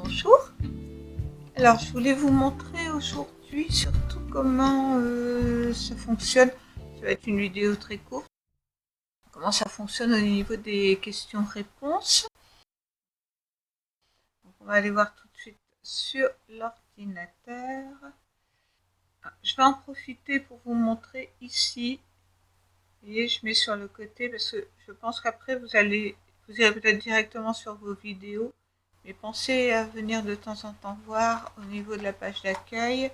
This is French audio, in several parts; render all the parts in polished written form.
Bonjour. Alors, je voulais vous montrer aujourd'hui surtout comment ça fonctionne. Ça va être une vidéo très courte. Comment ça fonctionne au niveau des questions-réponses. On va aller voir tout de suite sur l'ordinateur. Je vais en profiter pour vous montrer ici. Vous voyez, je mets sur le côté parce que je pense qu'après vous irez peut-être directement sur vos vidéos. Mais pensez à venir de temps en temps voir au niveau de la page d'accueil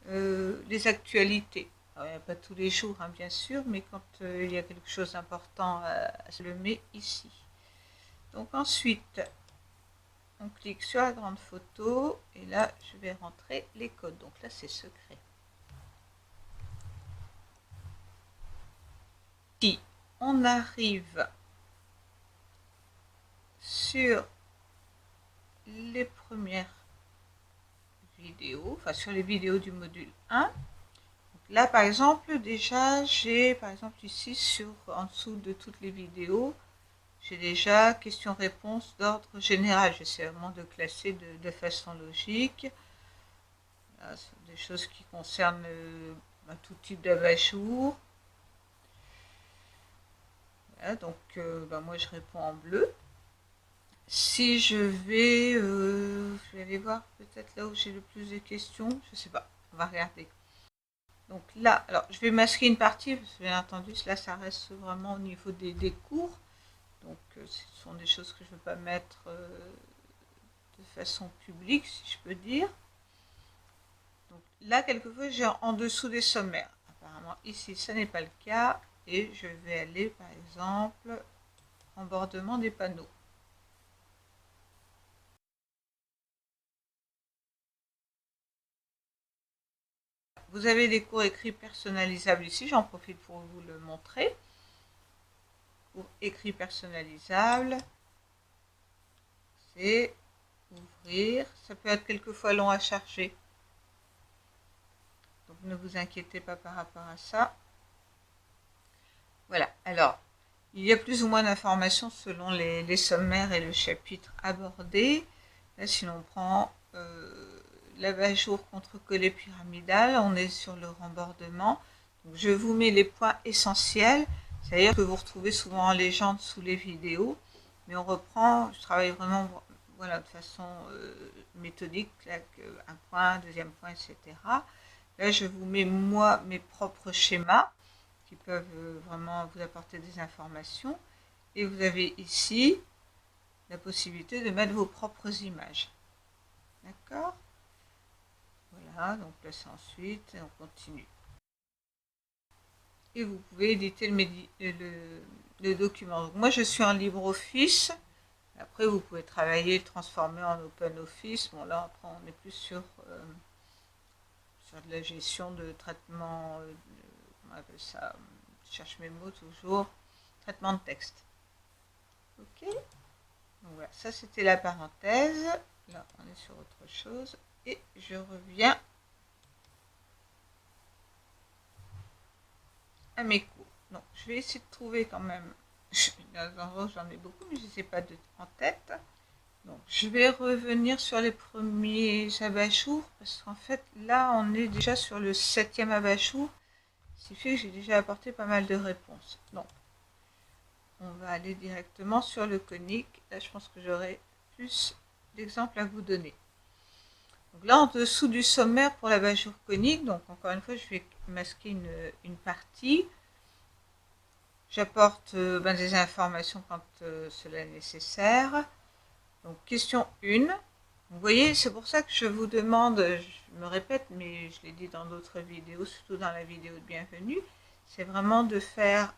les actualités. Alors, il n'y a pas tous les jours, hein, bien sûr, mais quand il y a quelque chose d'important, je le mets ici. Donc ensuite, on clique sur la grande photo et là, je vais rentrer les codes. Donc là, c'est secret. Si on arrive sur les premières vidéos, enfin sur les vidéos du module 1, là par exemple déjà j'ai par exemple ici en dessous de toutes les vidéos, j'ai déjà questions-réponses d'ordre général. J'essaie vraiment de classer de façon logique. Là, ce sont des choses qui concernent tout type d'abat-jour. Voilà, donc moi je réponds en bleu. Si je vais aller voir peut-être là où j'ai le plus de questions, je sais pas, on va regarder. Donc là, alors je vais masquer une partie, parce que bien entendu, là ça reste vraiment au niveau des cours. Donc ce sont des choses que je ne veux pas mettre de façon publique, si je peux dire. Donc là, quelquefois, j'ai en dessous des sommaires. Apparemment, ici, ça n'est pas le cas. Et je vais aller, par exemple, embordement des panneaux. Vous avez des cours écrits personnalisables ici, j'en profite pour vous le montrer. Cours écrits personnalisables, c'est ouvrir. Ça peut être quelquefois long à charger. Donc ne vous inquiétez pas par rapport à ça. Voilà, alors, il y a plus ou moins d'informations selon les sommaires et le chapitre abordé. Là, si l'on prend l'abat-jour contre-collé pyramidal, on est sur le rembordement. Donc, je vous mets les points essentiels, c'est-à-dire que vous retrouvez souvent en légende sous les vidéos. Mais on reprend, je travaille vraiment voilà, de façon méthodique, là, un point, deuxième point, etc. Là, je vous mets moi mes propres schémas qui peuvent vraiment vous apporter des informations. Et vous avez ici la possibilité de mettre vos propres images. D'accord? Voilà, donc là c'est ensuite, et on continue. Et vous pouvez éditer le document. Donc moi je suis en LibreOffice. Après vous pouvez travailler, transformer en OpenOffice. Bon là après on est plus sur de la gestion de traitement, on appelle ça, je cherche mes mots toujours, traitement de texte. Ok? Donc voilà, ça c'était la parenthèse. Là, on est sur autre chose. Et je reviens à mes cours. Donc, je vais essayer de trouver quand même. J'en ai beaucoup, mais je ne sais pas en tête. Donc, je vais revenir sur les premiers abat-jours, parce qu'en fait, là, on est déjà sur le 7e abat-jour, ce qui fait que j'ai déjà apporté pas mal de réponses. Donc, on va aller directement sur le conique. Là, je pense que j'aurai plus d'exemples à vous donner. Donc là, en dessous du sommaire pour l'abat-jour conique, donc encore une fois, je vais masquer une partie. J'apporte des informations quand cela est nécessaire. Donc, question 1. Vous voyez, c'est pour ça que je vous demande, je me répète, mais je l'ai dit dans d'autres vidéos, surtout dans la vidéo de bienvenue, c'est vraiment de faire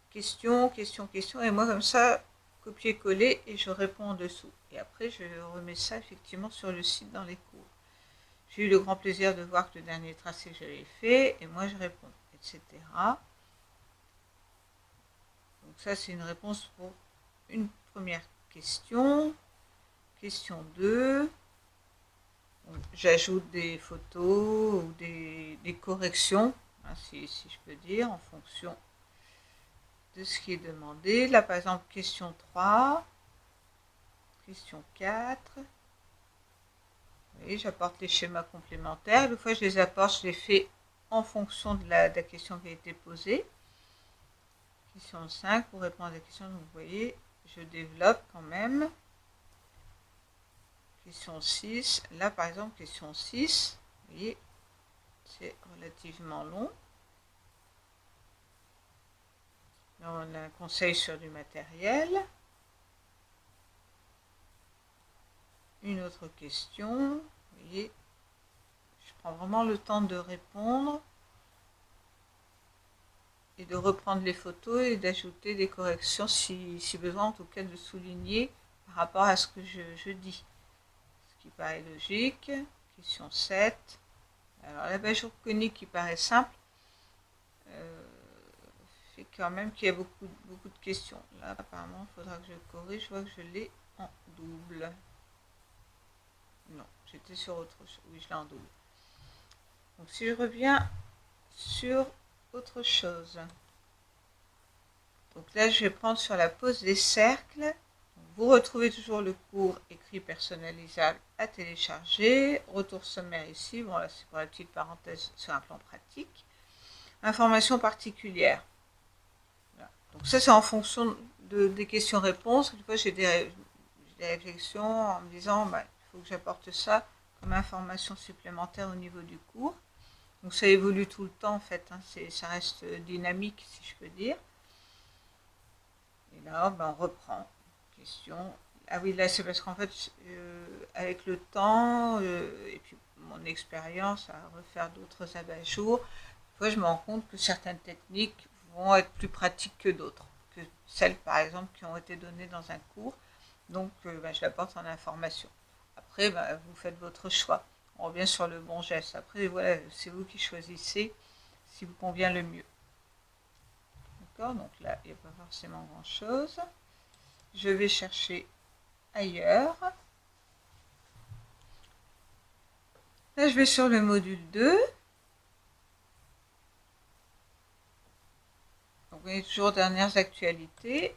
question, question, question, et moi comme ça, copier-coller, et je réponds en dessous. Et après, je remets ça effectivement sur le site dans les cours. J'ai eu le grand plaisir de voir que le dernier tracé, je l'ai fait, et moi je réponds, etc. Donc ça, c'est une réponse pour une première question. Question 2. J'ajoute des photos ou des corrections, hein, si je peux dire, en fonction de ce qui est demandé. Là, par exemple, question 3. Question 4. Vous voyez, j'apporte les schémas complémentaires. Une fois que je les apporte, je les fais en fonction de la question qui a été posée. Question 5, pour répondre à la question, donc vous voyez, je développe quand même. Question 6, là par exemple, question 6, vous voyez, c'est relativement long. Là, on a un conseil sur du matériel. Une autre question, vous voyez, je prends vraiment le temps de répondre et de reprendre les photos et d'ajouter des corrections si besoin, en tout cas de souligner par rapport à ce que je dis. Ce qui paraît logique. Question 7. Alors l'abat-jour conique qui paraît simple fait quand même qu'il y a beaucoup de questions. Là apparemment il faudra que je corrige, je vois que je l'ai en double. Non, j'étais sur autre chose. Oui, je l'ai en double. Donc si je reviens sur autre chose. Donc là, je vais prendre sur la pose des cercles. Vous retrouvez toujours le cours écrit personnalisable à télécharger. Retour sommaire ici. Bon, là, c'est pour la petite parenthèse sur un plan pratique. Informations particulières. Voilà. Donc ça, c'est en fonction des questions-réponses. Des fois, j'ai des réflexions en me disant, il faut que j'apporte ça comme information supplémentaire au niveau du cours. Donc ça évolue tout le temps, en fait. Hein. Ça reste dynamique, si je peux dire. Et là, on reprend. Question. Ah oui, là, c'est parce qu'en fait, avec le temps et puis mon expérience à refaire d'autres abat-jours, fois, je me rends compte que certaines techniques vont être plus pratiques que d'autres, que celles, par exemple, qui ont été données dans un cours. Donc, je l'apporte en information. Après, vous faites votre choix. On revient sur le bon geste. Après, voilà, c'est vous qui choisissez ce qui vous convient le mieux. D'accord? Donc là, il n'y a pas forcément grand-chose. Je vais chercher ailleurs. Là, je vais sur le module 2. Donc, vous voyez toujours dernières actualités.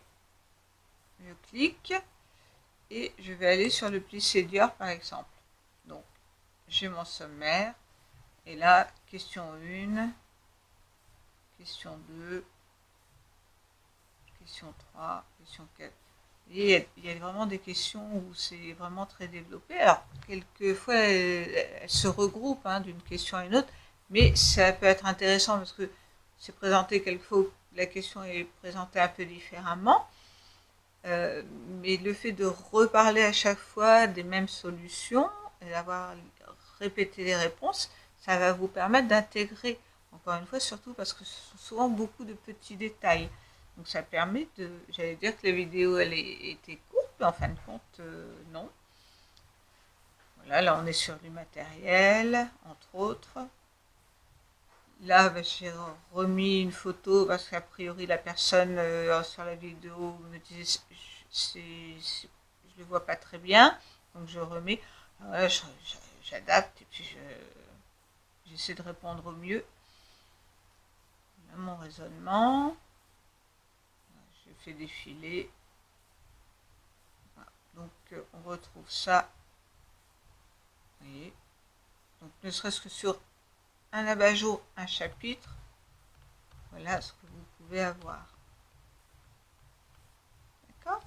Je clique et je vais aller sur le procédure par exemple. Donc, j'ai mon sommaire. Et là, question 1, question 2, question 3, question 4. Et il y a vraiment des questions où c'est vraiment très développé. Alors, quelquefois, elles se regroupent d'une question à une autre, mais ça peut être intéressant parce que c'est présenté quelquefois, la question est présentée un peu différemment. Mais le fait de reparler à chaque fois des mêmes solutions et d'avoir répété les réponses, ça va vous permettre d'intégrer, encore une fois, surtout parce que ce sont souvent beaucoup de petits détails. Donc ça permet de, j'allais dire que la vidéo elle était courte, mais en fin de compte, non. Voilà, là on est sur du matériel, entre autres. Là, j'ai remis une photo parce qu'a priori la personne sur la vidéo me disait je ne le vois pas très bien, donc je remets. Voilà, j'adapte et puis j'essaie de répondre au mieux. Là, mon raisonnement, je fais défiler. Voilà. Donc on retrouve ça. Vous voyez. Donc ne serait-ce que sur un abat-jour, un chapitre, voilà ce que vous pouvez avoir. D'accord?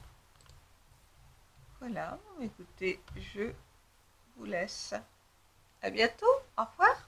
Voilà, écoutez, je vous laisse. À bientôt, au revoir.